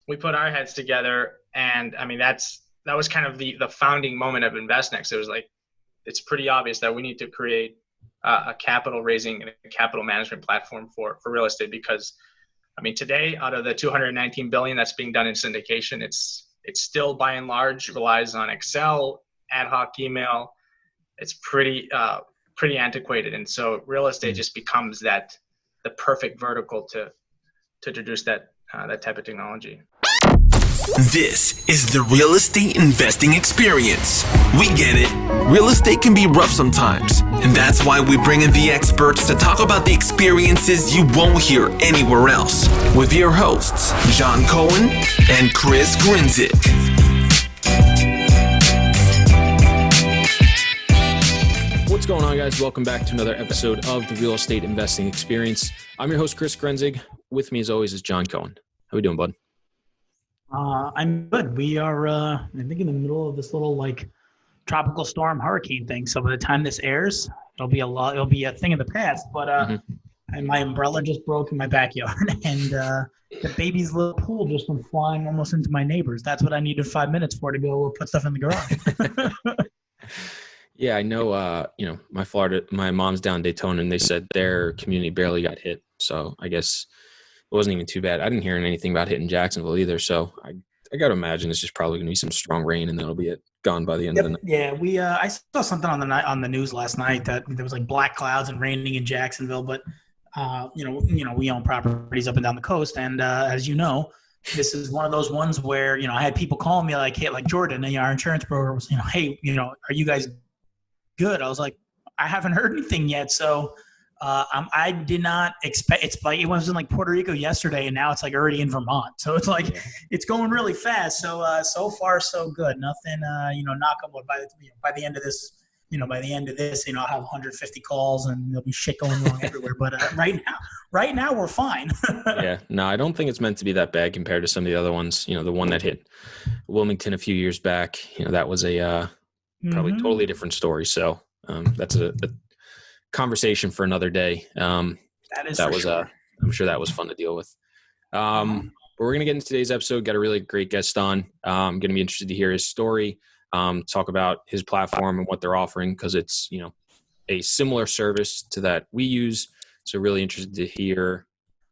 we put our heads together, and I mean, that was kind of the founding moment of InvestNext. It was like, it's pretty obvious that we need to create a capital raising and a capital management platform for real estate, because I mean, today, out of the 219 billion that's being done in syndication, it's still by and large relies on Excel, ad hoc email. It's pretty antiquated, and so real estate just becomes the perfect vertical to introduce that type of technology. This is the real estate investing experience. We get it. Real estate can be rough sometimes, and that's why we bring in the experts to talk about the experiences you won't hear anywhere else. With your hosts, John Cohen and Chris Grinzik. What's going on, guys? Welcome back to another episode of the Real Estate Investing Experience. I'm your host, Chris Grinzik. With me, as always, is John Cohen. How we doing, bud? I'm good. We are, I think, in the middle of this little tropical storm hurricane thing. So by the time this airs, it'll be a thing of the past. But and my umbrella just broke in my backyard, and the baby's little pool just went flying almost into my neighbors. That's what I needed 5 minutes for to go put stuff in the garage. Yeah, I know. My mom's down in Daytona, and they said their community barely got hit. So I guess it wasn't even too bad. I didn't hear anything about hitting Jacksonville either. So I got to imagine it's just probably going to be some strong rain, and then it'll be gone by the end of the night. Yeah, I saw something on the news last night that there was black clouds and raining in Jacksonville. But we own properties up and down the coast, and as you know, this is one of those ones where I had people calling me hey, like Jordan, our insurance broker was, hey, are you guys good? I was like, I haven't heard anything yet, so. I did not expect. It's it was in Puerto Rico yesterday, and now it's already in Vermont. So it's it's going really fast. So so far so good. Nothing. Knock on wood. By the end of this, I'll have 150 calls, and there'll be shit going wrong everywhere. But right now we're fine. Yeah. No, I don't think it's meant to be that bad compared to some of the other ones. The one that hit Wilmington a few years back. That was a probably totally different story. So that's a conversation for another day. I'm sure that was fun to deal with. But we're going to get into today's episode. Got a really great guest on. I'm going to be interested to hear his story, talk about his platform and what they're offering, because it's, a similar service to that we use. So really interested to hear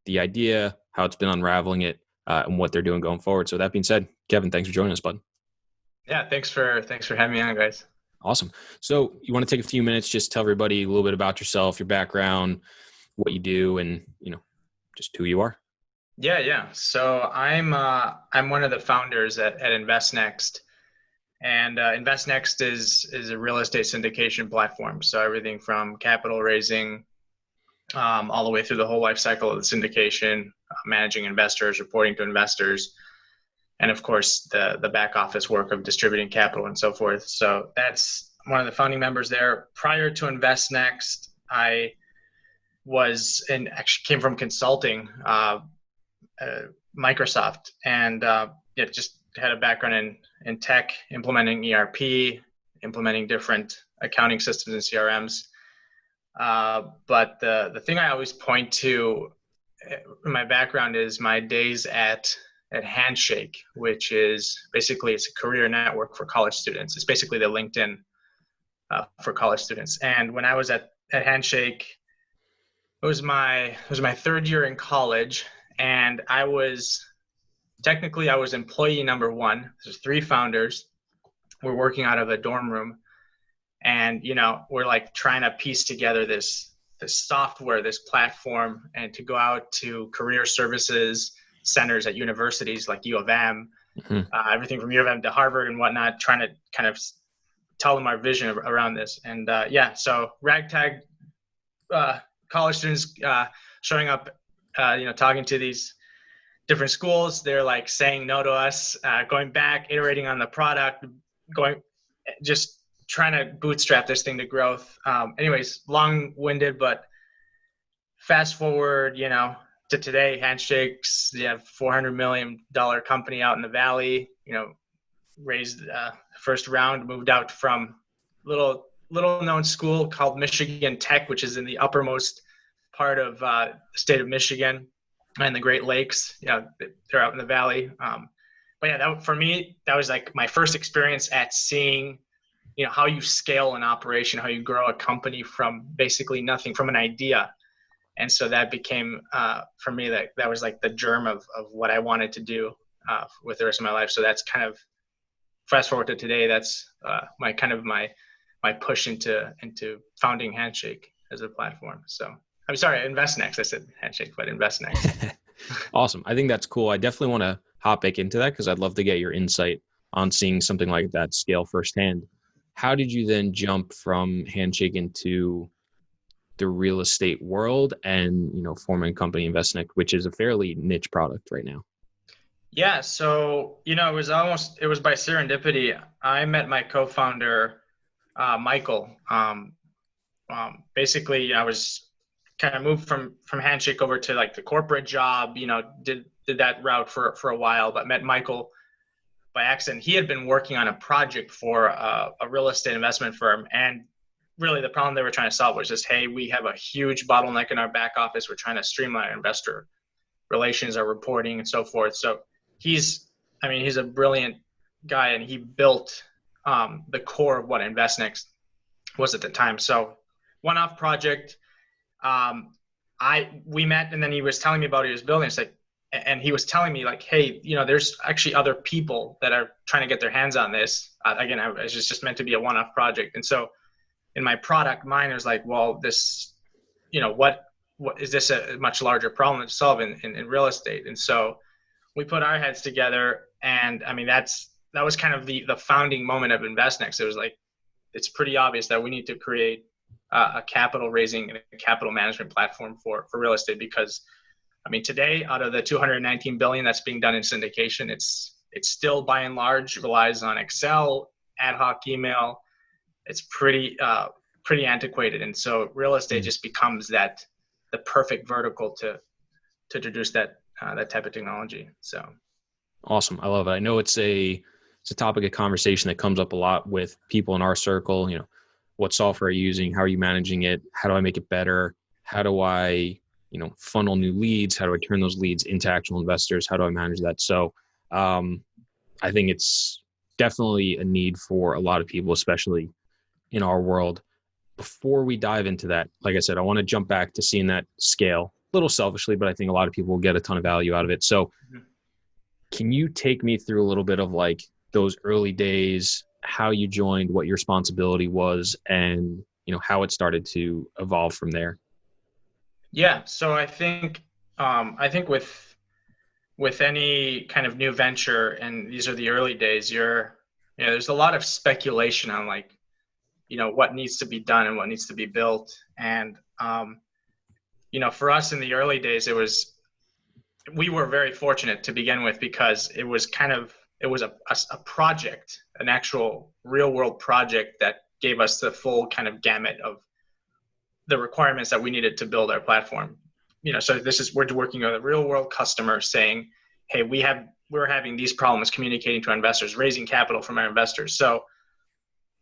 the idea, how it's been unraveling it, and what they're doing going forward. So that being said, Kevin, thanks for joining us, bud. Yeah, thanks for having me on, guys. Awesome. So you want to take a few minutes, just tell everybody a little bit about yourself, your background, what you do, and, just who you are. Yeah. So I'm one of the founders at InvestNext, and InvestNext is a real estate syndication platform. So everything from capital raising all the way through the whole life cycle of the syndication, managing investors, reporting to investors, and of course, the back office work of distributing capital and so forth. So that's one of the founding members there. Prior to InvestNext, I actually came from consulting, Microsoft, and just had a background in tech, implementing ERP, implementing different accounting systems and CRMs. But the thing I always point to in my background is my days at Handshake, which is basically, it's a career network for college students. It's basically the LinkedIn for college students. And when I was at Handshake, it was my third year in college, and I was employee number one. There's three founders. We're working out of a dorm room, and we're trying to piece together this software, this platform, and to go out to career services centers at universities like U of M, everything from U of M to Harvard and whatnot, trying to kind of tell them our vision around this. And so ragtag college students showing up, talking to these different schools. They're saying no to us, going back, iterating on the product, just trying to bootstrap this thing to growth. Anyways, long-winded, but fast forward, to today, Handshakes, they have $400 million company out in the Valley, raised first round, moved out from little known school called Michigan Tech, which is in the uppermost part of the state of Michigan. and the Great Lakes. They're out in the valley. But yeah, for me, that was like my first experience at seeing, how you scale an operation, how you grow a company from basically nothing, from an idea. And so that became, for me, that was like the germ of what I wanted to do with the rest of my life. So that's kind of, fast forward to today, that's my push into founding Handshake as a platform. So I'm sorry, InvestNext. I said Handshake, but InvestNext. Awesome. I think that's cool. I definitely want to hop back into that because I'd love to get your insight on seeing something like that scale firsthand. How did you then jump from Handshake into the real estate world and, forming company InvestNext, which is a fairly niche product right now? Yeah. So, it was by serendipity. I met my co-founder, Michael. Basically, I was kind of moved from Handshake over to like the corporate job, did that route for a while, but met Michael by accident. He had been working on a project for a real estate investment firm. And really the problem they were trying to solve was just, hey, we have a huge bottleneck in our back office. We're trying to streamline our investor relations, our reporting and so forth. So he's a brilliant guy, and he built the core of what InvestNext was at the time. So one-off project. We met, and then he was telling me about what he was building. It's like, and he was telling me like, hey, there's actually other people that are trying to get their hands on this. Again, it was just meant to be a one-off project. And so in my product, mine was like, well, this, what is this a much larger problem to solve in real estate? And so we put our heads together, and that was kind of the founding moment of InvestNext. It was like, it's pretty obvious that we need to create a capital raising and a capital management platform for real estate, because today, out of the 219 billion that's being done in syndication, it's still by and large relies on Excel, ad hoc email. It's pretty antiquated, and so real estate just becomes the perfect vertical to introduce that type of technology. So awesome, I love it. I know it's a topic of conversation that comes up a lot with people in our circle. What software are you using? How are you managing it? How do I make it better? How do I, funnel new leads? How do I turn those leads into actual investors? How do I manage that? So I think it's definitely a need for a lot of people, especially in our world. Before we dive into that, like I said, I want to jump back to seeing that scale a little selfishly, but I think a lot of people will get a ton of value out of it. So can you take me through a little bit of like those early days, how you joined, what your responsibility was, and how it started to evolve from there? Yeah. So I think with any kind of new venture, and these are the early days, there's a lot of speculation on like, what needs to be done and what needs to be built. And, for us in the early days, we were very fortunate to begin with, because it was a project, an actual real world project that gave us the full kind of gamut of the requirements that we needed to build our platform. So we're working with a real world customer saying, hey, we're having these problems communicating to our investors, raising capital from our investors. So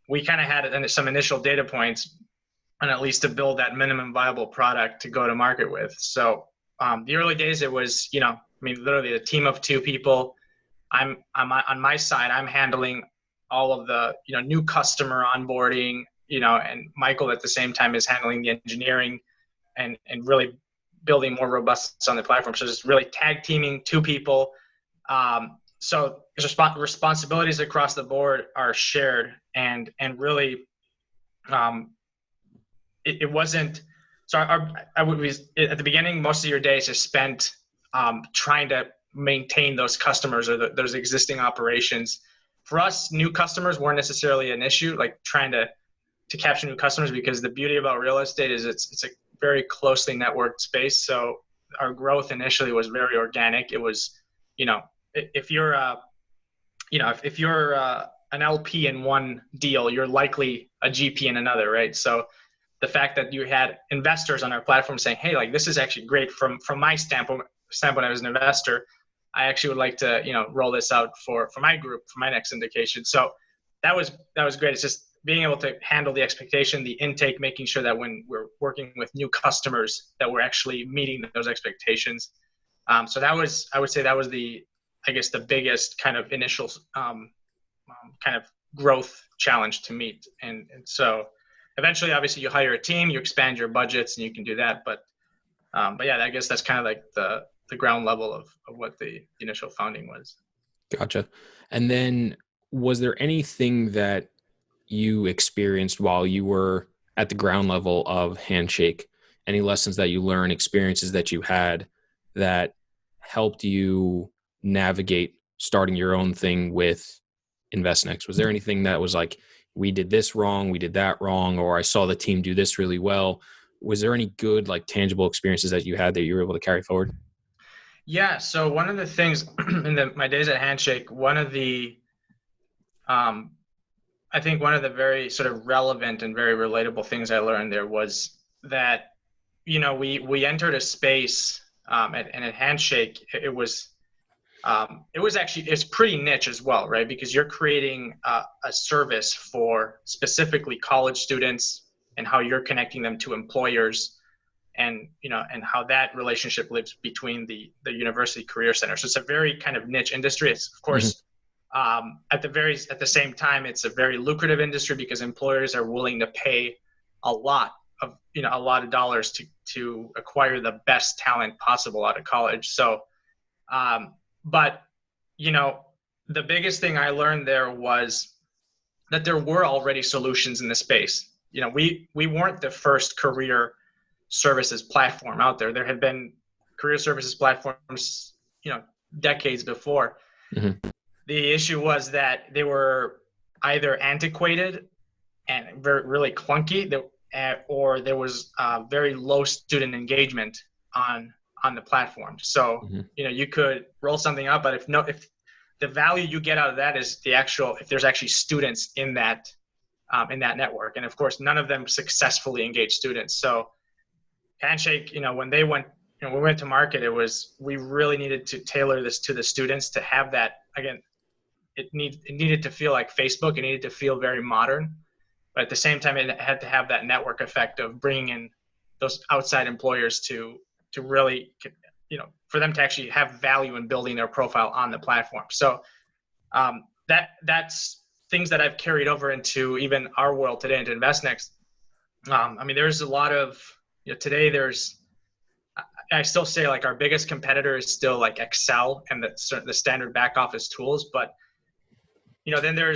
we kind of had some initial data points, and at least to build that minimum viable product to go to market with. So the early days, it was, literally a team of 2 people. I'm on my side, I'm handling all of the, new customer onboarding, and Michael at the same time is handling the engineering and really building more robustness on the platform. So just really tag teaming 2 people. So responsibilities across the board are shared, and really, it wasn't. So I would be at the beginning, most of your days is spent trying to maintain those customers or those existing operations. For us, new customers weren't necessarily an issue, like trying to capture new customers, because the beauty about real estate is it's a very closely networked space. So our growth initially was very organic. It was, if you're an LP in one deal, you're likely a GP in another, right? So the fact that you had investors on our platform saying, hey, like this is actually great from my standpoint as an investor, I actually would like to, roll this out for my group, for my next syndication. So that was great. It's just being able to handle the expectation, the intake, making sure that when we're working with new customers that we're actually meeting those expectations. So I would say that was the biggest kind of initial kind of growth challenge to meet. And so eventually, obviously, you hire a team, you expand your budgets, and you can do that. But yeah, I guess that's kind of like the ground level of what the initial founding was. Gotcha. And then was there anything that you experienced while you were at the ground level of Handshake? Any lessons that you learned, experiences that you had that helped you navigate starting your own thing with InvestNext? Was there anything that was like, we did this wrong, we did that wrong, or I saw the team do this really well? Was there any good, like, tangible experiences that you had that you were able to carry forward? Yeah. So one of the things in my days at Handshake, I think one of the very sort of relevant and very relatable things I learned there was that, we entered a space, and at Handshake, it's pretty niche as well, right? Because you're creating a service for specifically college students and how you're connecting them to employers, and how that relationship lives between the university career center. So it's a very kind of niche industry. It's, of course, at the same time, it's a very lucrative industry because employers are willing to pay a lot of dollars to acquire the best talent possible out of college. So, but the biggest thing I learned there was that there were already solutions in the space. We weren't the first career services platform out there. There had been career services platforms, decades before. Mm-hmm. The issue was that they were either antiquated and really clunky, or there was very low student engagement on the platform. So, mm-hmm. You could roll something up, but if the value you get out of that is if there's actually students in that network. And of course, none of them successfully engaged students. So Handshake, when we went to market, we really needed to tailor this to the students to have that. Again, it needed to feel like Facebook. It needed to feel very modern, but at the same time, it had to have that network effect of bringing in those outside employers to really, for them to actually have value in building their profile on the platform. So that's things that I've carried over into even our world today, into InvestNext. There's a lot of, today I still say, like, our biggest competitor is still like Excel and the standard back office tools, but then there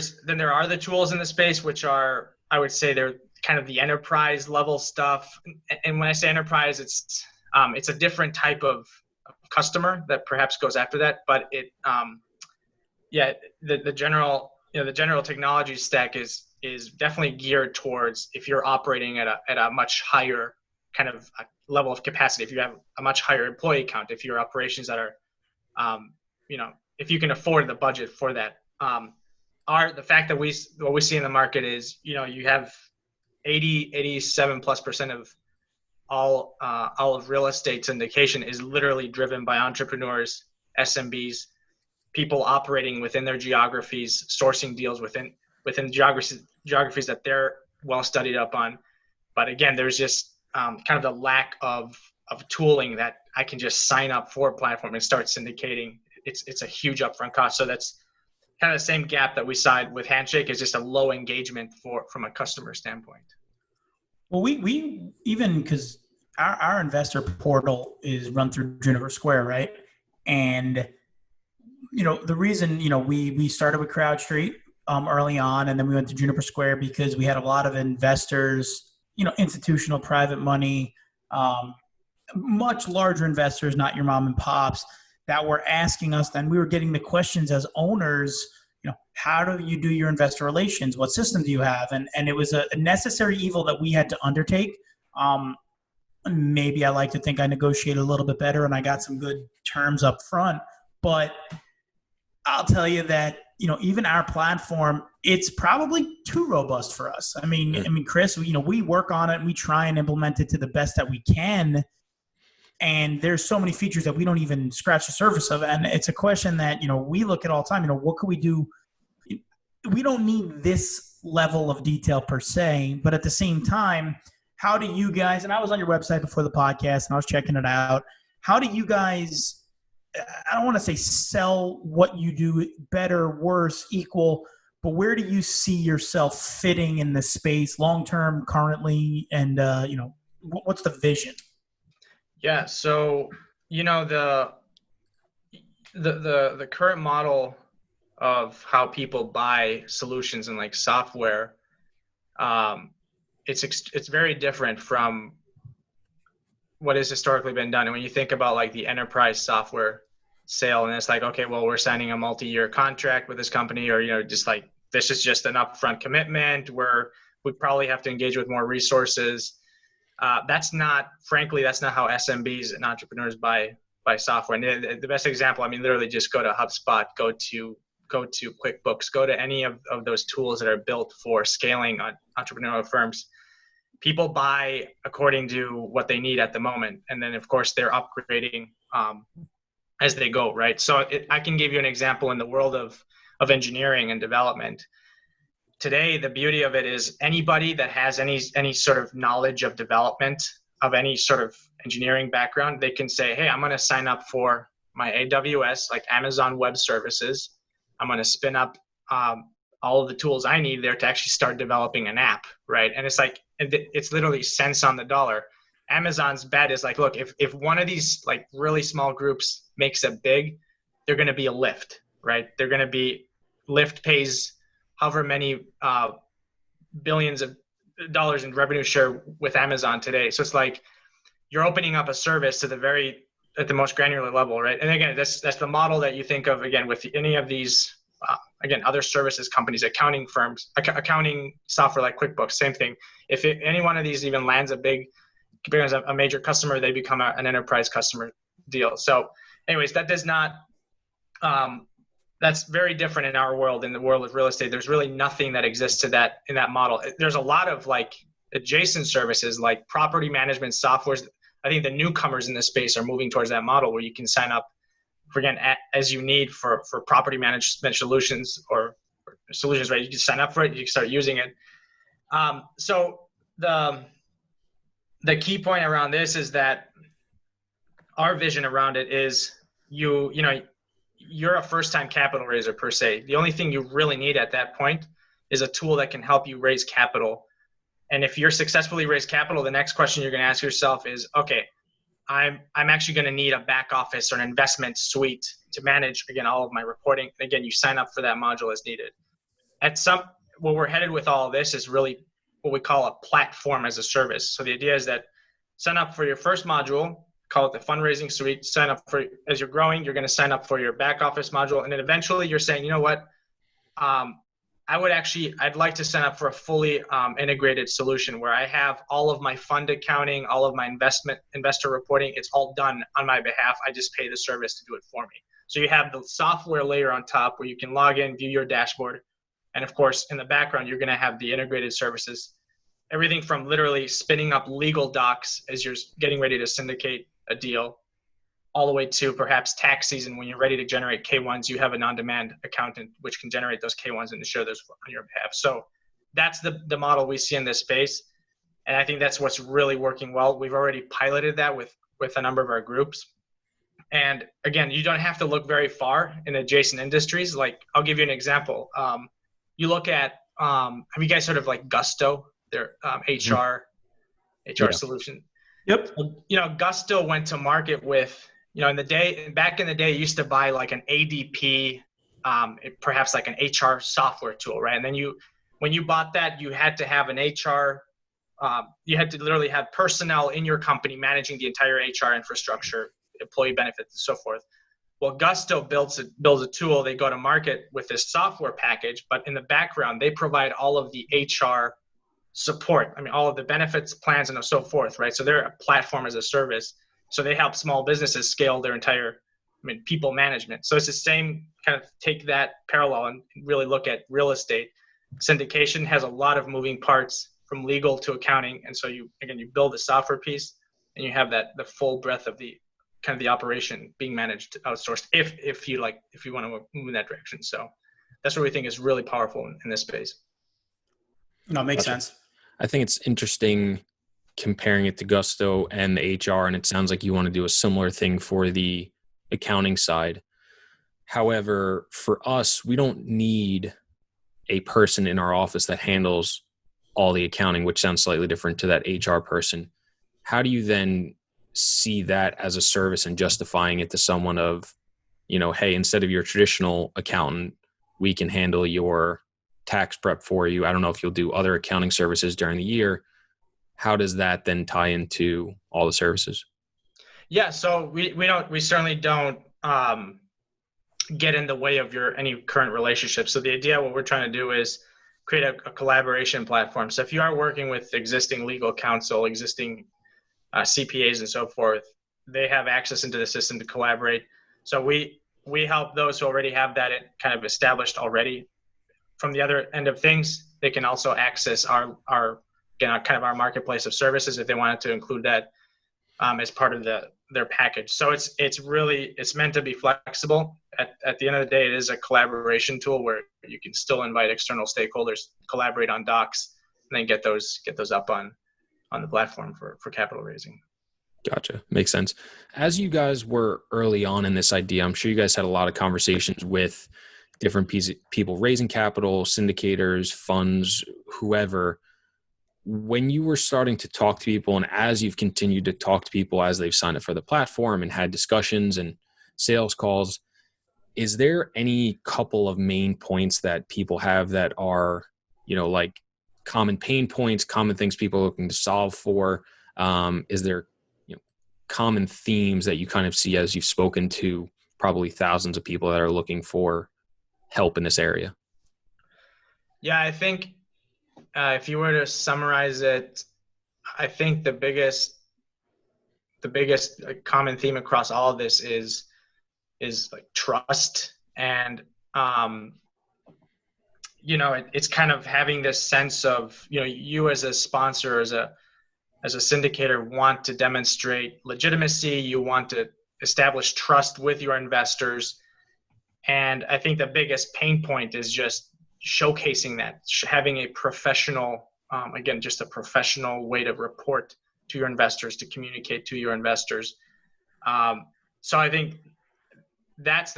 are the tools in the space, which are, I would say, they're kind of the enterprise level stuff. And when I say enterprise, it's a different type of customer that perhaps goes after that. But the general technology stack is definitely geared towards if you're operating at a much higher kind of level of capacity, if you have a much higher employee count, if your operations that are, if you can afford the budget for that. The fact that what we see in the market is, you have 87+% of all of real estate syndication is literally driven by entrepreneurs, SMBs, people operating within their geographies, sourcing deals within geographies that they're well studied up on. But again, there's just kind of the lack of tooling that I can just sign up for a platform and start syndicating. It's a huge upfront cost. So that's kind of the same gap that we saw with Handshake, is just a low engagement from a customer standpoint. Well, we even, because our investor portal is run through Juniper Square, right? And the reason we started with CrowdStreet early on, and then we went to Juniper Square because we had a lot of investors, institutional private money, much larger investors, not your mom and pops, that were asking us. Then we were getting the questions as owners, how do you do your investor relations? What system do you have? And it was a necessary evil that we had to undertake. Maybe I like to think I negotiated a little bit better and I got some good terms up front, but I'll tell you that, even our platform, it's probably too robust for us. I mean, Chris, we work on it and we try and implement it to the best that we can. And there's so many features that we don't even scratch the surface of. And it's a question that, we look at all the time, what can we do? We don't need this level of detail per se, but at the same time, how do you guys, and I was on your website before the podcast and I was checking it out. How do you guys I don't want to say sell what you do better, worse, equal, but where do you see yourself fitting in this space long-term currently? And, what's the vision? Yeah. So, the current model of how people buy solutions and like software, it's very different from what has historically been done. And when you think about like the enterprise software sale, and it's like, okay, well, we're signing a multi-year contract with this company, or just like this is just an upfront commitment where we probably have to engage with more resources. Frankly, that's not how SMBs and entrepreneurs buy software. And the best example, literally just go to HubSpot, go to QuickBooks, go to any of those tools that are built for scaling on entrepreneurial firms. People buy according to what they need at the moment. And then of course they're upgrading as they go, right? So I can give you an example in the world of engineering and development. Today, the beauty of it is anybody that has any sort of knowledge of development, of any sort of engineering background, they can say, hey, I'm going to sign up for my AWS, like Amazon Web Services. I'm going to spin up all of the tools I need there to actually start developing an app, right? And it's literally cents on the dollar. Amazon's bet is like, look, if one of these like really small groups makes it big, they're going to be a Lyft, right? They're going to be Lyft pays however many billions of dollars in revenue share with Amazon today. So it's like you're opening up a service at the most granular level, right? And again, that's the model that you think of again with any of these other services companies, accounting firms, accounting software like QuickBooks, same thing. If any one of these even lands becomes a major customer, they become an enterprise customer deal. So anyways, that does not, that's very different in our world, in the world of real estate. There's really nothing that exists in that model. There's a lot of like adjacent services like property management softwares. I think the newcomers in this space are moving towards that model where you can sign up again as you need for property management solutions or solutions, right? You can sign up for it, you can start using it. So the key point around this is that our vision around it is you're a first-time capital raiser per se. The only thing you really need at that point is a tool that can help you raise capital. And if you're successfully raised capital, the next question you're going to ask yourself is, okay, I'm actually going to need a back office or an investment suite to manage, again, all of my reporting. Again, you sign up for that module as needed. Where we're headed with all of this is really what we call a platform as a service. So the idea is that sign up for your first module, call it the fundraising suite, sign up for, as you're growing, you're going to sign up for your back office module. And then eventually you're saying, you know what, I'd like to sign up for a fully integrated solution where I have all of my fund accounting, all of my investor reporting, it's all done on my behalf. I just pay the service to do it for me. So you have the software layer on top where you can log in, view your dashboard. And of course, in the background, you're going to have the integrated services, everything from literally spinning up legal docs as you're getting ready to syndicate a deal, all the way to perhaps tax season when you're ready to generate K1s, you have an on-demand accountant which can generate those K1s and show those on your behalf. So that's the model we see in this space. And I think that's what's really working well. We've already piloted that with a number of our groups. And again, you don't have to look very far in adjacent industries. Like I'll give you an example. You look at, have you guys heard of like Gusto, their HR solution? Yep. Gusto went to market with, back in the day, you used to buy like an ADP, perhaps like an HR software tool, right? And then when you bought that, you had to have an HR, you had to literally have personnel in your company managing the entire HR infrastructure, employee benefits, and so forth. Well, Gusto builds a tool. They go to market with this software package, but in the background, they provide all of the HR support. All of the benefits, plans, and so forth, right? So they're a platform as a service. So they help small businesses scale their entire, people management. So it's the same kind of take that parallel and really look at real estate. Syndication has a lot of moving parts from legal to accounting. And so you build the software piece and you have the full breadth of the kind of the operation being managed outsourced if you want to move in that direction. So that's what we think is really powerful in this space. No, it makes sense. I think it's interesting comparing it to Gusto and the HR, and it sounds like you want to do a similar thing for the accounting side. However, for us, we don't need a person in our office that handles all the accounting, which sounds slightly different to that HR person. How do you then see that as a service and justifying it to someone of, hey, instead of your traditional accountant, we can handle your tax prep for you. I don't know if you'll do other accounting services during the year. How does that then tie into all the services? Yeah, so we certainly don't get in the way of any current relationship. So the idea, what we're trying to do is create a collaboration platform. So if you are working with existing legal counsel, existing CPAs and so forth, they have access into the system to collaborate. So we help those who already have that kind of established already. From the other end of things, they can also access our kind of our marketplace of services if they wanted to include that as part of their package. So it's meant to be flexible. At the end of the day, it is a collaboration tool where you can still invite external stakeholders, collaborate on docs, and then get those up on the platform for capital raising. Gotcha. Makes sense. As you guys were early on in this idea, I'm sure you guys had a lot of conversations with different people raising capital, syndicators, funds, whoever. When you were starting to talk to people, and as you've continued to talk to people as they've signed up for the platform and had discussions and sales calls, is there any couple of main points that people have that are, like common pain points, common things people are looking to solve for? Is there common themes that you kind of see as you've spoken to probably thousands of people that are looking for help in this area? Yeah, I think if you were to summarize it, I think the biggest common theme across all of this is like trust. And it's kind of having this sense of, you as a sponsor, as a syndicator, want to demonstrate legitimacy. You want to establish trust with your investors. And I think the biggest pain point is just showcasing that, having a professional, just a professional way to report to your investors, to communicate to your investors. So I think that's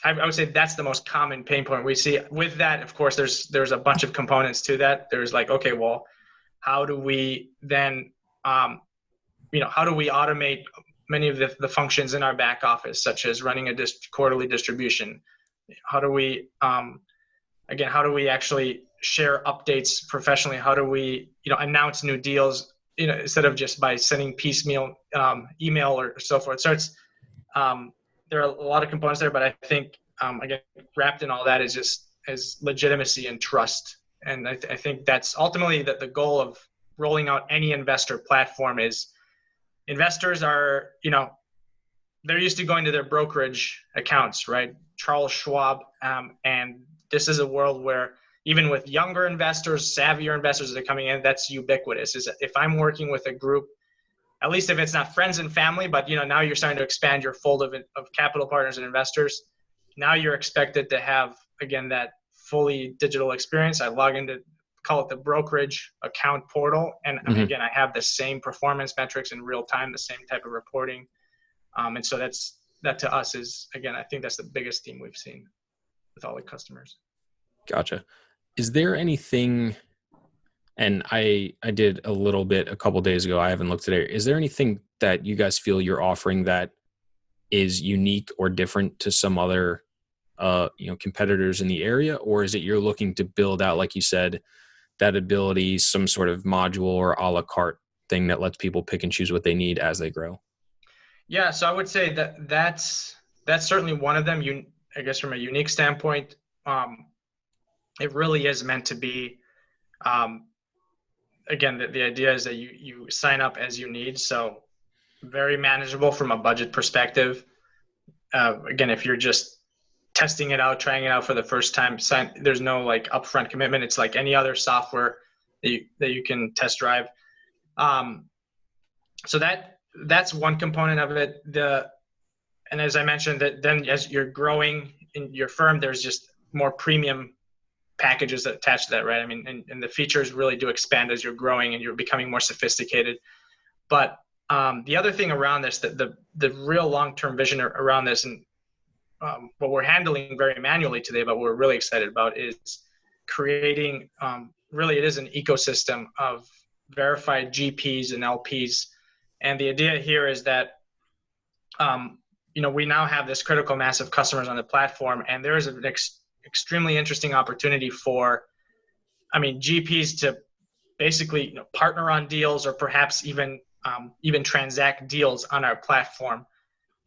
I would say that's the most common pain point we see. With that, of course, there's a bunch of components to that. There's like, okay, well, how do we then, how do we automate many of the functions in our back office, such as running a quarterly distribution? How do we, how do we actually share updates professionally? How do we, announce new deals, instead of just by sending piecemeal email or so forth? So it's, there are a lot of components there, but I think, wrapped in all that is legitimacy and trust. And I think that's ultimately the goal of rolling out any investor platform. Is investors are, they're used to going to their brokerage accounts, right? Charles Schwab. And this is a world where even with younger investors, savvier investors that are coming in, that's ubiquitous. Is if I'm working with a group, at least if it's not friends and family, but now you're starting to expand your fold of capital partners and investors. Now you're expected to have, again, that fully digital experience. I log into, call it the brokerage account portal. And again, I have the same performance metrics in real time, the same type of reporting. And so that to us is, again, I think that's the biggest theme we've seen with all the customers. Gotcha. Is there anything, and I did a little bit a couple of days ago, I haven't looked at it. Is there anything that you guys feel you're offering that is unique or different to some other competitors in the area? Or is it you're looking to build out, like you said, that ability, some sort of module or a la carte thing that lets people pick and choose what they need as they grow? Yeah, so I would say that's certainly one of them. I guess from a unique standpoint, it really is meant to be, again, the idea is that you sign up as you need. So very manageable from a budget perspective. Again, if you're just testing it out, trying it out for the first time, there's no like upfront commitment. It's like any other software that you can test drive. So that's one component of it. And as I mentioned, that then as you're growing in your firm, there's just more premium packages attached to that, right? I mean, and the features really do expand as you're growing and you're becoming more sophisticated. But the other thing around this, the real long-term vision around this, and what we're handling very manually today, but we're really excited about, is creating, really it is an ecosystem of verified GPs and LPs. And the idea here is that, we now have this critical mass of customers on the platform, and there is an extremely interesting opportunity for, GPs to basically partner on deals, or perhaps even transact deals on our platform.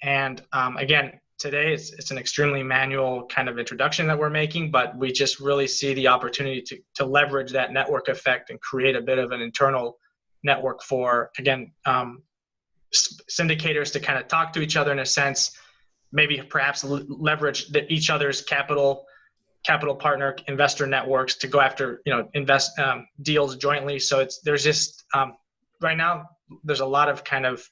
And again, today it's an extremely manual kind of introduction that we're making, but we just really see the opportunity to leverage that network effect and create a bit of an internal network for, again, syndicators to kind of talk to each other in a sense, maybe perhaps leverage each other's capital partner investor networks to go after invest deals jointly. So there's just right now there's a lot of kind of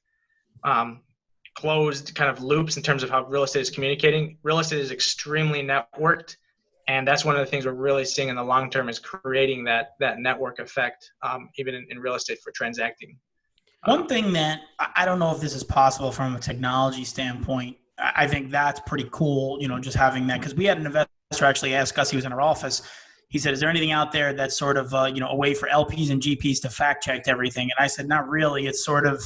closed kind of loops in terms of how real estate is communicating. Real estate is extremely networked, and that's one of the things we're really seeing in the long term, is creating that network effect, even in real estate for transacting. One thing that I don't know if this is possible from a technology standpoint, I think that's pretty cool, just having that, because we had an investor actually ask us, he was in our office, he said, is there anything out there that's sort of, a way for LPs and GPs to fact check everything? And I said, not really. It's sort of,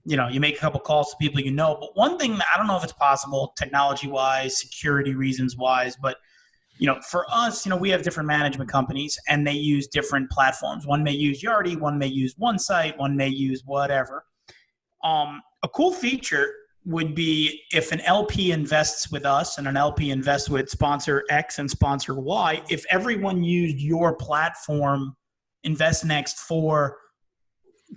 you make a couple calls to people but one thing that I don't know if it's possible technology-wise, security reasons-wise, but, for us, we have different management companies, and they use different platforms. One may use Yardi, one may use OneSite, one may use whatever. A cool feature would be if an LP invests with us and an LP invests with sponsor X and sponsor Y, if everyone used your platform, InvestNext, for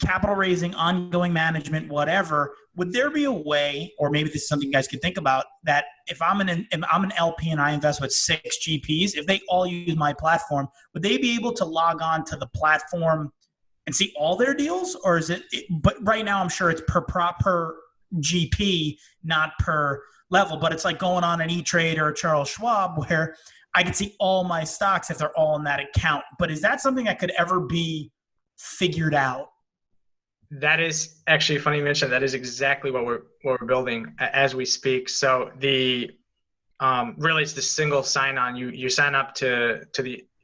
capital raising, ongoing management, whatever, would there be a way, or maybe this is something you guys could think about, that if I'm an LP and I invest with 6 GPs, if they all use my platform, would they be able to log on to the platform and see all their deals? Or is it but right now I'm sure it's per GP, not per level, but it's like going on an E-Trade or a Charles Schwab where I can see all my stocks if they're all in that account. But is that something that could ever be figured out? That is actually funny you mentioned. That is exactly what we're building as we speak. So the really it's the single sign on. You sign up to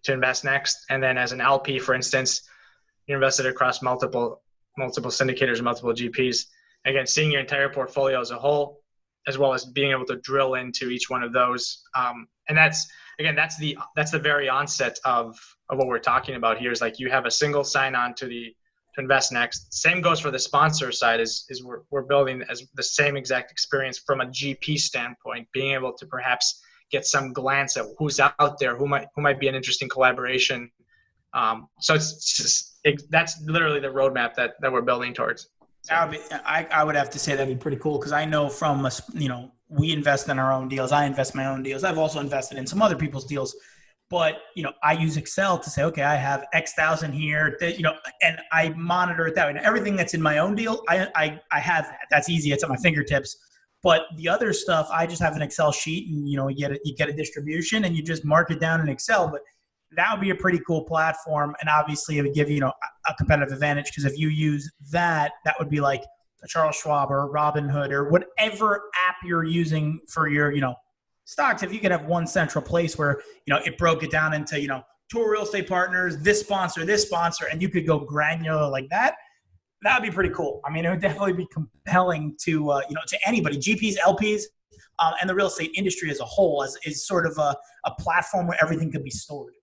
InvestNext, and then as an LP, for instance, you're invested across multiple syndicators, multiple GPs. Again, seeing your entire portfolio as a whole, as well as being able to drill into each one of those. And that's the very onset of what we're talking about here, is like you have a single sign on to InvestNext. Same goes for the sponsor side, is we're building as the same exact experience from a GP standpoint, being able to perhaps get some glance at who's out there, who might be an interesting collaboration. So that's literally the roadmap that we're building towards. So. I would have to say that'd be pretty cool, because I know from us, we invest in our own deals. I invest in my own deals. I've also invested in some other people's deals. But, I use Excel to say, okay, I have X thousand here, and I monitor it that way. And everything that's in my own deal, I have that. That's easy. It's at my fingertips. But the other stuff, I just have an Excel sheet, and, you get a distribution, and you just mark it down in Excel. But that would be a pretty cool platform. And obviously it would give you, a competitive advantage, because if you use that would be like a Charles Schwab or a Robinhood or whatever app you're using for your, stocks. If you could have one central place where, it broke it down into, 2 real estate partners, this sponsor, and you could go granular like that, that would be pretty cool. I mean, it would definitely be compelling to, to anybody, GPs, LPs, and the real estate industry as a whole, is sort of a platform where everything could be stored.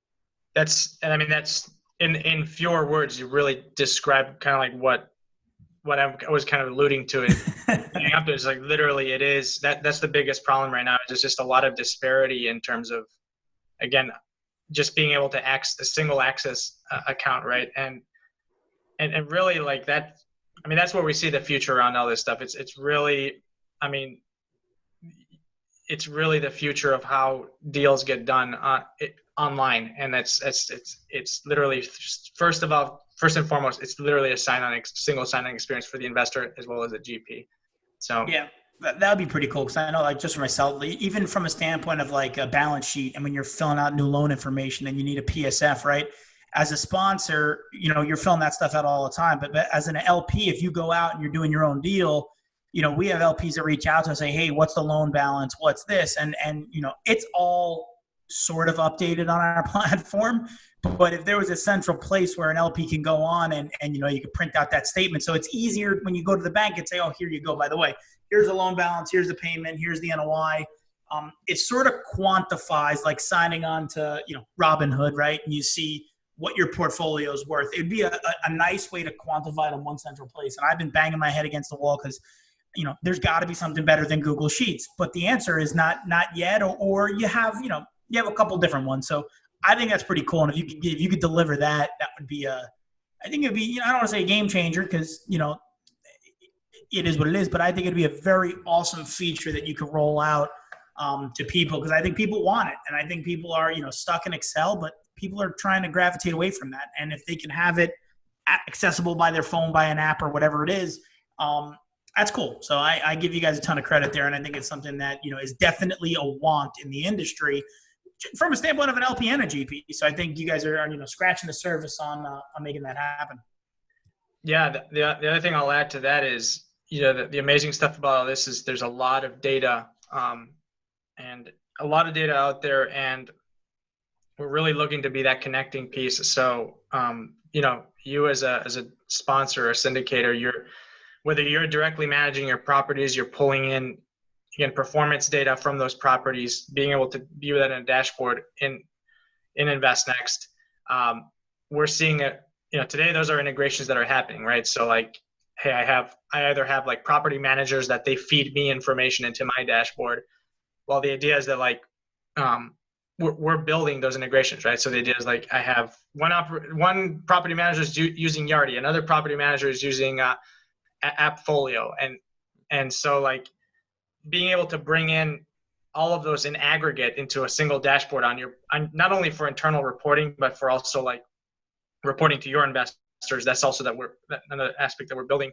That's in fewer words, you really describe kind of like what I was kind of alluding to it. It's like literally it is that's the biggest problem right now. There's just a lot of disparity in terms of, again, just being able to access a single access account, right? And really like that. I mean, that's where we see the future around all this stuff. It's really, it's really the future of how deals get done online, and it's literally first and foremost, it's literally a single sign-on experience for the investor as well as the GP. So yeah, that would be pretty cool, because I know, like, just for myself, even from a standpoint of like a balance sheet, and when you're filling out new loan information, then you need a PSF, right? as a sponsor, you're filling that stuff out all the time. But as an LP, if you go out and you're doing your own deal, we have LPs that reach out to us and say, hey, what's the loan balance? What's this? And it's all sort of updated on our platform. But if there was a central place where an LP can go on and you can print out that statement. So it's easier when you go to the bank and say, oh, here you go. By the way, here's the loan balance. Here's the payment. Here's the NOI. It sort of quantifies, like signing on to, Robinhood, right? And you see what your portfolio is worth. It'd be a nice way to quantify it in one central place. And I've been banging my head against the wall because, there's got to be something better than Google Sheets. But the answer is not yet, or you have a couple different ones. So I think that's pretty cool. And if you could deliver that, that would be I think it'd be, I don't want to say a game changer because, it is what it is, but I think it'd be a very awesome feature that you could roll out to people, because I think people want it. And I think people are, stuck in Excel, but people are trying to gravitate away from that. And if they can have it accessible by their phone, by an app or whatever it is, that's cool. So I give you guys a ton of credit there. And I think it's something that, is definitely a want in the industry from a standpoint of an LP and a GP. So I think you guys are scratching the surface on making that happen. Yeah. The other thing I'll add to that is, the amazing stuff about all this is there's a lot of data, and a lot of data out there, and we're really looking to be that connecting piece. So, you as a sponsor or syndicator, whether you're directly managing your properties, you're pulling in, again, performance data from those properties, being able to view that in a dashboard in InvestNext. We're seeing it, today those are integrations that are happening, right? So like, hey, I either have like property managers that they feed me information into my dashboard. Well, the idea is that like, we're building those integrations, right? So the idea is like, I have one property manager is using Yardi, another property manager is using Appfolio. And so like being able to bring in all of those in aggregate into a single dashboard on not only for internal reporting, but for also like reporting to your investors. That's also another aspect that we're building.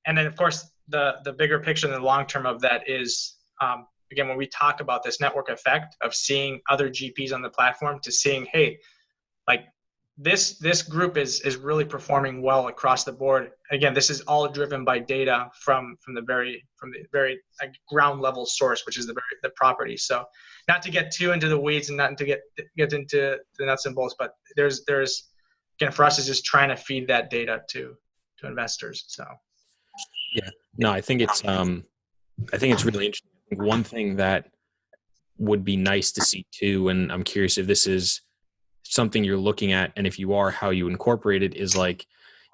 And then of course the bigger picture in the long term of that is, again, when we talk about this network effect of seeing other GPs on the platform, to seeing, hey, like this group is really performing well across the board. Again, this is all driven by data from the very like, ground level source, which is the property. So not to get too into the weeds and not to get into the nuts and bolts, but there's again, for us is just trying to feed that data to investors. So yeah, no, I think it's really interesting. I think one thing that would be nice to see too, and I'm curious if this is something you're looking at, and if you are, how you incorporate it, is like,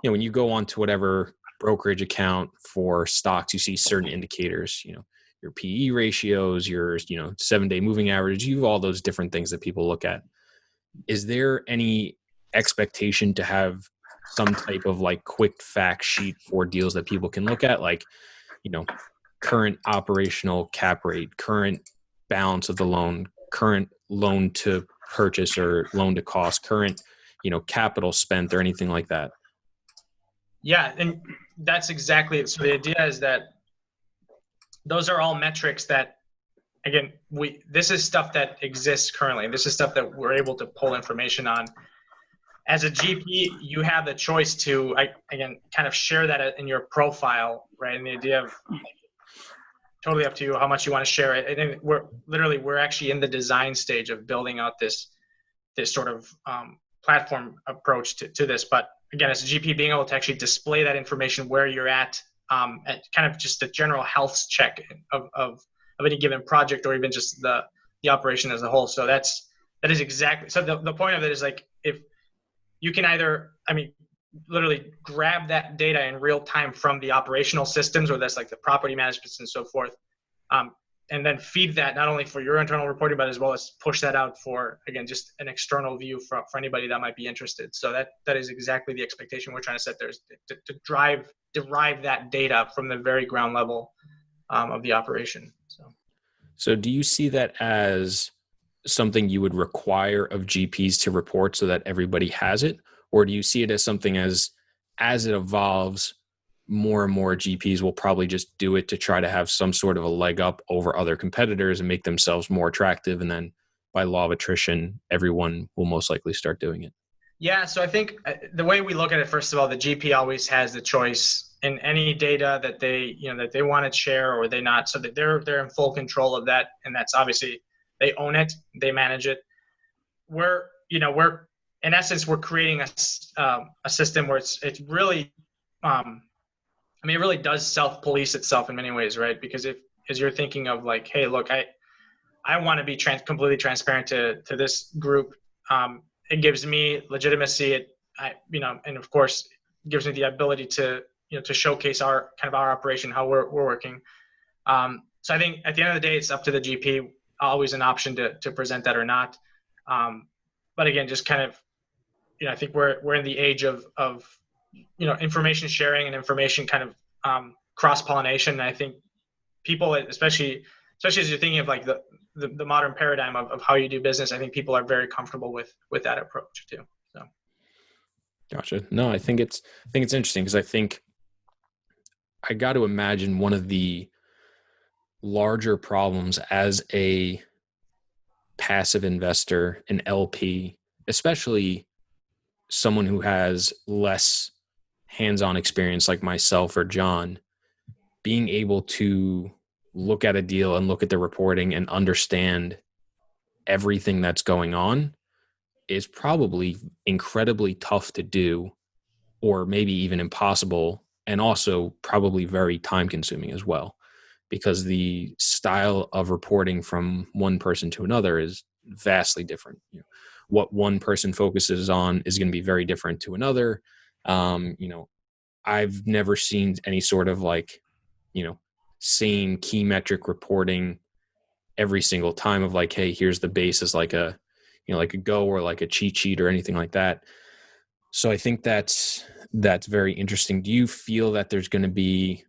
when you go on to whatever brokerage account for stocks, you see certain indicators, your PE ratios, your 7-day moving average, you have all those different things that people look at. Is there any expectation to have some type of like quick fact sheet for deals that people can look at, like, current operational cap rate, current balance of the loan, current loan to purchase or loan to cost, current, capital spent, or anything like that? Yeah, and that's exactly it. So the idea is that those are all metrics that, again, this is stuff that exists currently. This is stuff that we're able to pull information on. As a GP, you have the choice to, again, kind of share that in your profile, right? And the idea of totally up to you how much you want to share it. I think we're actually in the design stage of building out this sort of platform approach to this. But again, as a GP, being able to actually display that information where you're at kind of just a general health check of any given project, or even just the operation as a whole. So that is exactly, so the point of it is like, if you can either, literally grab that data in real time from the operational systems, or that's like the property management and so forth, and then feed that not only for your internal reporting, but as well as push that out for, again, just an external view for anybody that might be interested. So that is exactly the expectation we're trying to set there, is to derive that data from the very ground level of the operation. So do you see that as something you would require of GPs to report so that everybody has it? Or do you see it as something as it evolves, more and more GPs will probably just do it to try to have some sort of a leg up over other competitors and make themselves more attractive, and then by law of attrition, everyone will most likely start doing it? Yeah, so I think the way we look at it, first of all, the GP always has the choice in any data that they want to share or they not, so that they're in full control of that, and that's obviously they own it, they manage it. We're in essence we're creating a system where it's really, it really does self-police itself in many ways, right? Because if as you're thinking of like, hey, look, I want to be completely transparent to this group. It gives me legitimacy. And of course, gives me the ability to to showcase our operation, how we're working. So I think at the end of the day, it's up to the GP. Always an option to present that or not. But again, just I think we're in the age of information sharing and information cross pollination. And I think people, especially as you're thinking of like the modern paradigm of how you do business, I think people are very comfortable with that approach too. So, gotcha. No, I think it's interesting because I think I got to imagine one of the larger problems as a passive investor, an LP, especially someone who has less hands-on experience like myself or John, being able to look at a deal and look at the reporting and understand everything that's going on is probably incredibly tough to do, or maybe even impossible, and also probably very time consuming as well, because the style of reporting from one person to another is vastly different. What one person focuses on is going to be very different to another. I've never seen any sort of same key metric reporting every single time of like, hey, here's the basis, like a go or like a cheat sheet or anything like that. So I think that's very interesting. Do you feel that there's going to be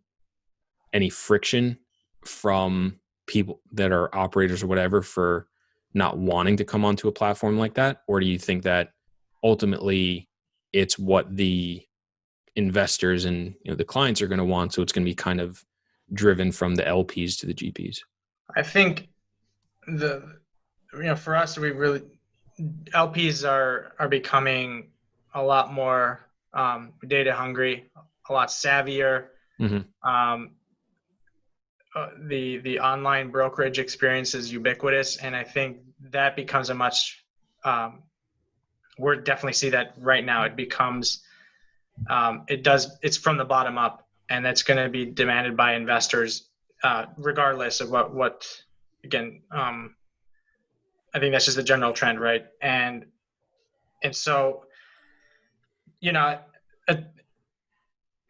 any friction from people that are operators or whatever for not wanting to come onto a platform like that? Or do you think that ultimately it's what the investors and the clients are going to want, so it's going to be kind of driven from the LPs to the GPs? I think for us, LPs are becoming a lot more data hungry, a lot savvier. Mm-hmm. The online brokerage experience is ubiquitous, and I think that becomes a much we're definitely see that right now. It becomes it's from the bottom up, and that's going to be demanded by investors regardless of what again. I think that's just the general trend, right? And so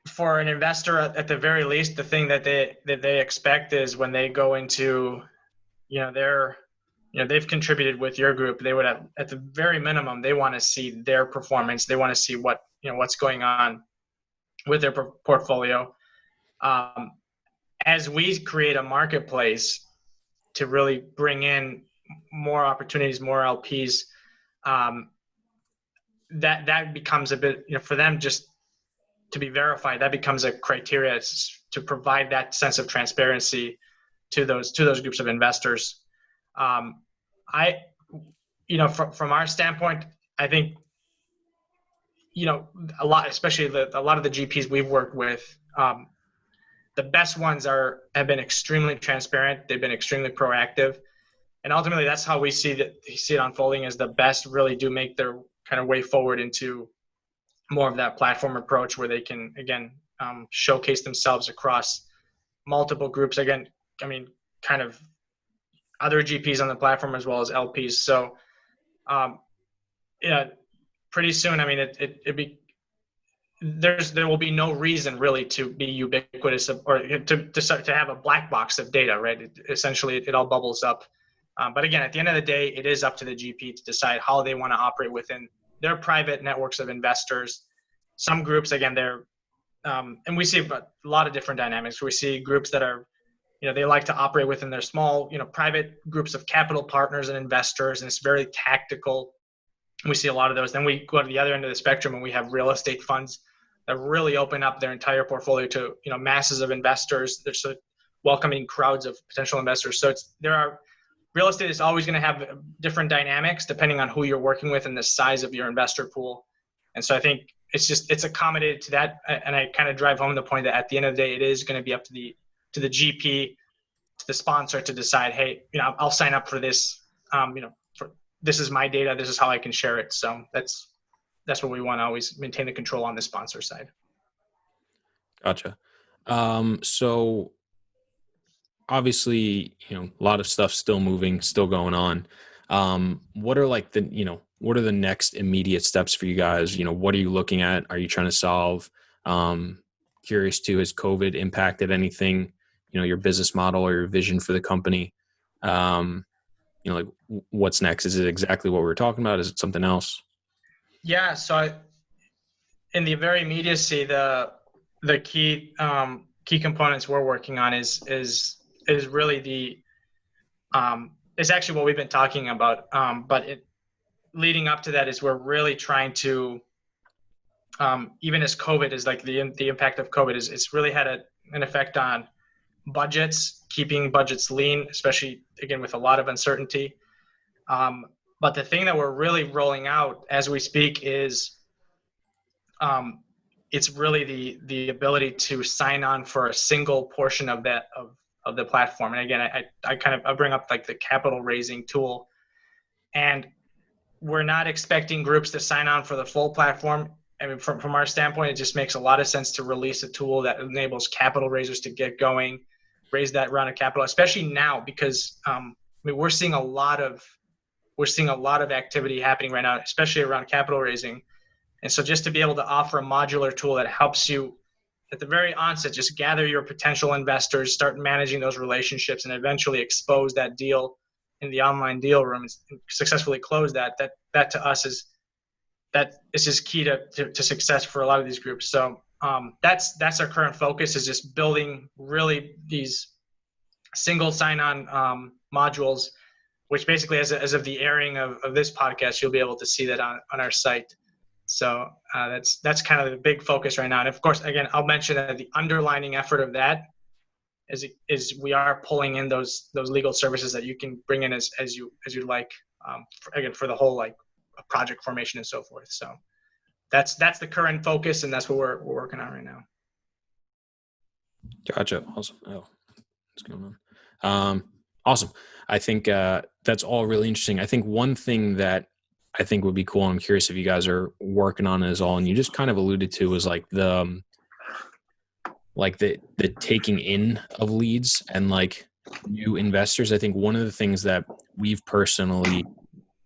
for an investor, at the very least, the thing that they expect is when they go into they've contributed with your group, they would have, at the very minimum, they want to see their performance. They want to see what's going on with their portfolio. As we create a marketplace to really bring in more opportunities, more LPs, that becomes a bit, for them just to be verified, that becomes a criteria to provide that sense of transparency to those groups of investors. From our standpoint, I think, a lot of the GPs we've worked with, the best ones have been extremely transparent. They've been extremely proactive, and ultimately that's how we see it unfolding, as the best really do make their kind of way forward into more of that platform approach where they can, again, showcase themselves across multiple groups. Again, I mean, kind of other GPs on the platform as well as LPs. So, pretty soon, I mean, there will be no reason really to be ubiquitous or to have a black box of data, right? Essentially, it all bubbles up. But again, at the end of the day, it is up to the GP to decide how they want to operate within their private networks of investors. Some groups, again, and we see a lot of different dynamics. We see groups that are, they like to operate within their small, private groups of capital partners and investors, and it's very tactical. We see a lot of those. Then we go to the other end of the spectrum, and we have real estate funds that really open up their entire portfolio to, masses of investors. They're so welcoming crowds of potential investors. So real estate is always going to have different dynamics depending on who you're working with and the size of your investor pool. And so I think it's accommodated to that. And I kind of drive home the point that at the end of the day, it is going to be up to the GP, to the sponsor to decide, hey, I'll sign up for this. This is my data. This is how I can share it. So that's what we want to always maintain the control on the sponsor side. Gotcha. So obviously, a lot of stuff still moving, still going on. What are what are the next immediate steps for you guys? What are you looking at? Are you trying to solve? Curious too, has COVID impacted anything, your business model or your vision for the company? What's next? Is it exactly what we were talking about? Is it something else? Yeah. So in the very immediacy, the key components we're working on is really it's actually what we've been talking about. But leading up to that is we're really trying to, even as COVID is like the impact of COVID is, it's really had an effect on budgets, keeping budgets lean, especially again with a lot of uncertainty. But the thing that we're really rolling out as we speak is it's really the ability to sign on for a single portion of that of the platform. And again, I bring up like the capital raising tool, and we're not expecting groups to sign on for the full platform. I mean, from our standpoint, it just makes a lot of sense to release a tool that enables capital raisers to get going, raise that round of capital, especially now because we're seeing a lot of activity happening right now, especially around capital raising. And so just to be able to offer a modular tool that helps you at the very onset, just gather your potential investors, start managing those relationships, and eventually expose that deal in the online deal room and successfully close that to us is just key to success for a lot of these groups. So that's our current focus, is just building really these single sign-on modules, which basically as of the airing of this podcast, you'll be able to see that on our site. So that's kind of the big focus right now. And of course, again, I'll mention that the underlining effort of that is we are pulling in those legal services that you can bring in as you like, for the whole like project formation and so forth. So that's the current focus, and that's what we're working on right now. Gotcha. Awesome. Oh, what's going on? Awesome. I think that's all really interesting. I think one thing that I think would be cool, and I'm curious if you guys are working on it as all, and you just kind of alluded to, was like the taking in of leads and like new investors. I think one of the things that we've personally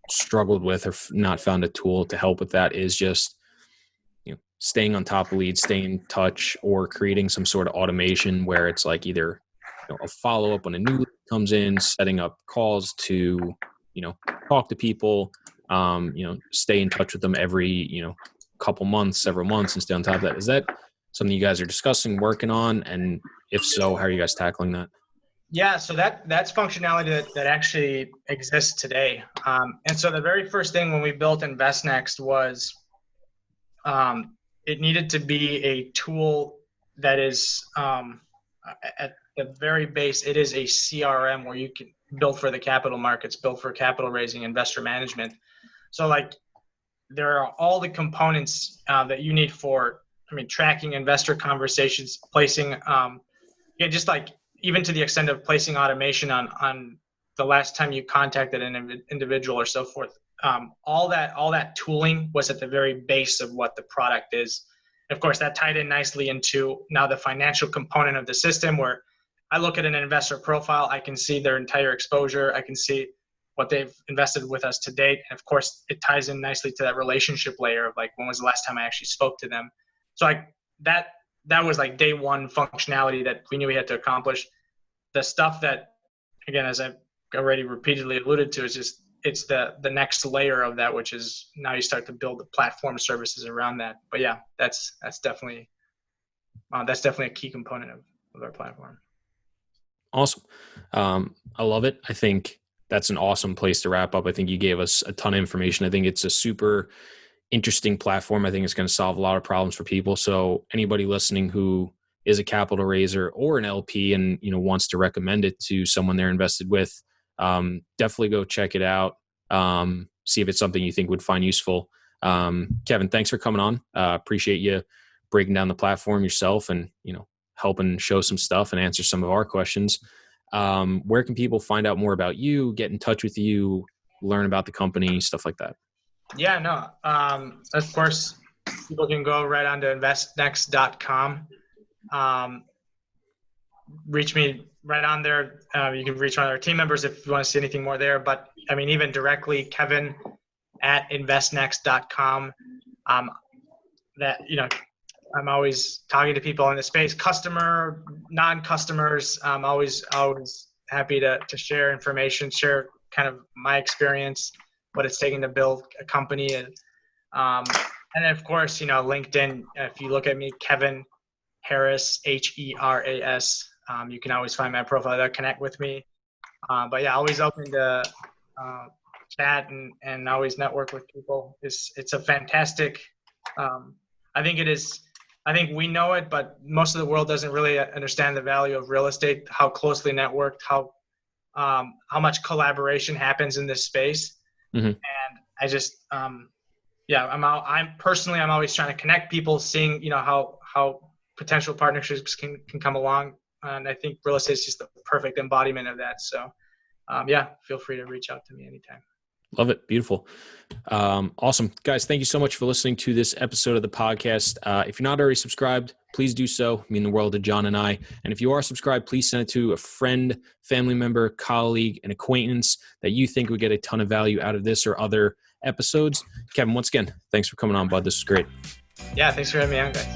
struggled with or not found a tool to help with that is just staying on top of leads, staying in touch, or creating some sort of automation where it's like either a follow-up when a new lead comes in, setting up calls to talk to people, stay in touch with them every couple months, several months, and stay on top of that. Is that something you guys are discussing, working on? And if so, how are you guys tackling that? Yeah, so that's functionality that actually exists today. And so the very first thing when we built InvestNext was it needed to be a tool that is at the very base, it is a CRM where you can build for the capital markets, build for capital raising, investor management. So like there are all the components that you need for, tracking investor conversations, placing, just like even to the extent of placing automation on the last time you contacted an individual or so forth. All that tooling was at the very base of what the product is. And of course, that tied in nicely into now the financial component of the system, where I look at an investor profile, I can see their entire exposure, I can see what they've invested with us to date. And of course, it ties in nicely to that relationship layer of like, when was the last time I actually spoke to them? So like that was like day one functionality that we knew we had to accomplish. The stuff that, again, as I've already repeatedly alluded to, is just, it's the next layer of that, which is now you start to build the platform services around that. But yeah, that's definitely a key component of our platform. Awesome. I love it. I think that's an awesome place to wrap up. I think you gave us a ton of information. I think it's a super interesting platform. I think it's going to solve a lot of problems for people. So anybody listening who is a capital raiser or an LP and wants to recommend it to someone they're invested with, definitely go check it out. See if it's something you think would find useful. Kevin, thanks for coming on. Appreciate you breaking down the platform yourself and, helping show some stuff and answer some of our questions. Where can people find out more about you, get in touch with you, learn about the company, stuff like that? Yeah, no. Of course, people can go right onto InvestNext.com. Reach me right on there. You can reach one of our team members if you want to see anything more there. But I mean, even directly, Kevin at InvestNext.com. I'm always talking to people in the space, customer, non-customers. I'm always happy to share information, share kind of my experience, what it's taking to build a company. And then of course, LinkedIn, if you look at me, Kevin Heras, Heras, you can always find my profile there, connect with me. But yeah, always open to chat and always network with people. It's a fantastic, I think we know it, but most of the world doesn't really understand the value of real estate, how closely networked, how much collaboration happens in this space. Mm-hmm. And I just, I'm always trying to connect people, seeing, how potential partnerships can come along. And I think real estate is just the perfect embodiment of that. So feel free to reach out to me anytime. Love it. Beautiful. Awesome. Guys, thank you so much for listening to this episode of the podcast. If you're not already subscribed, please do so. It means the world to John and I. And if you are subscribed, please send it to a friend, family member, colleague, an acquaintance that you think would get a ton of value out of this or other episodes. Kevin, once again, thanks for coming on, bud. This was great. Yeah, thanks for having me on, guys.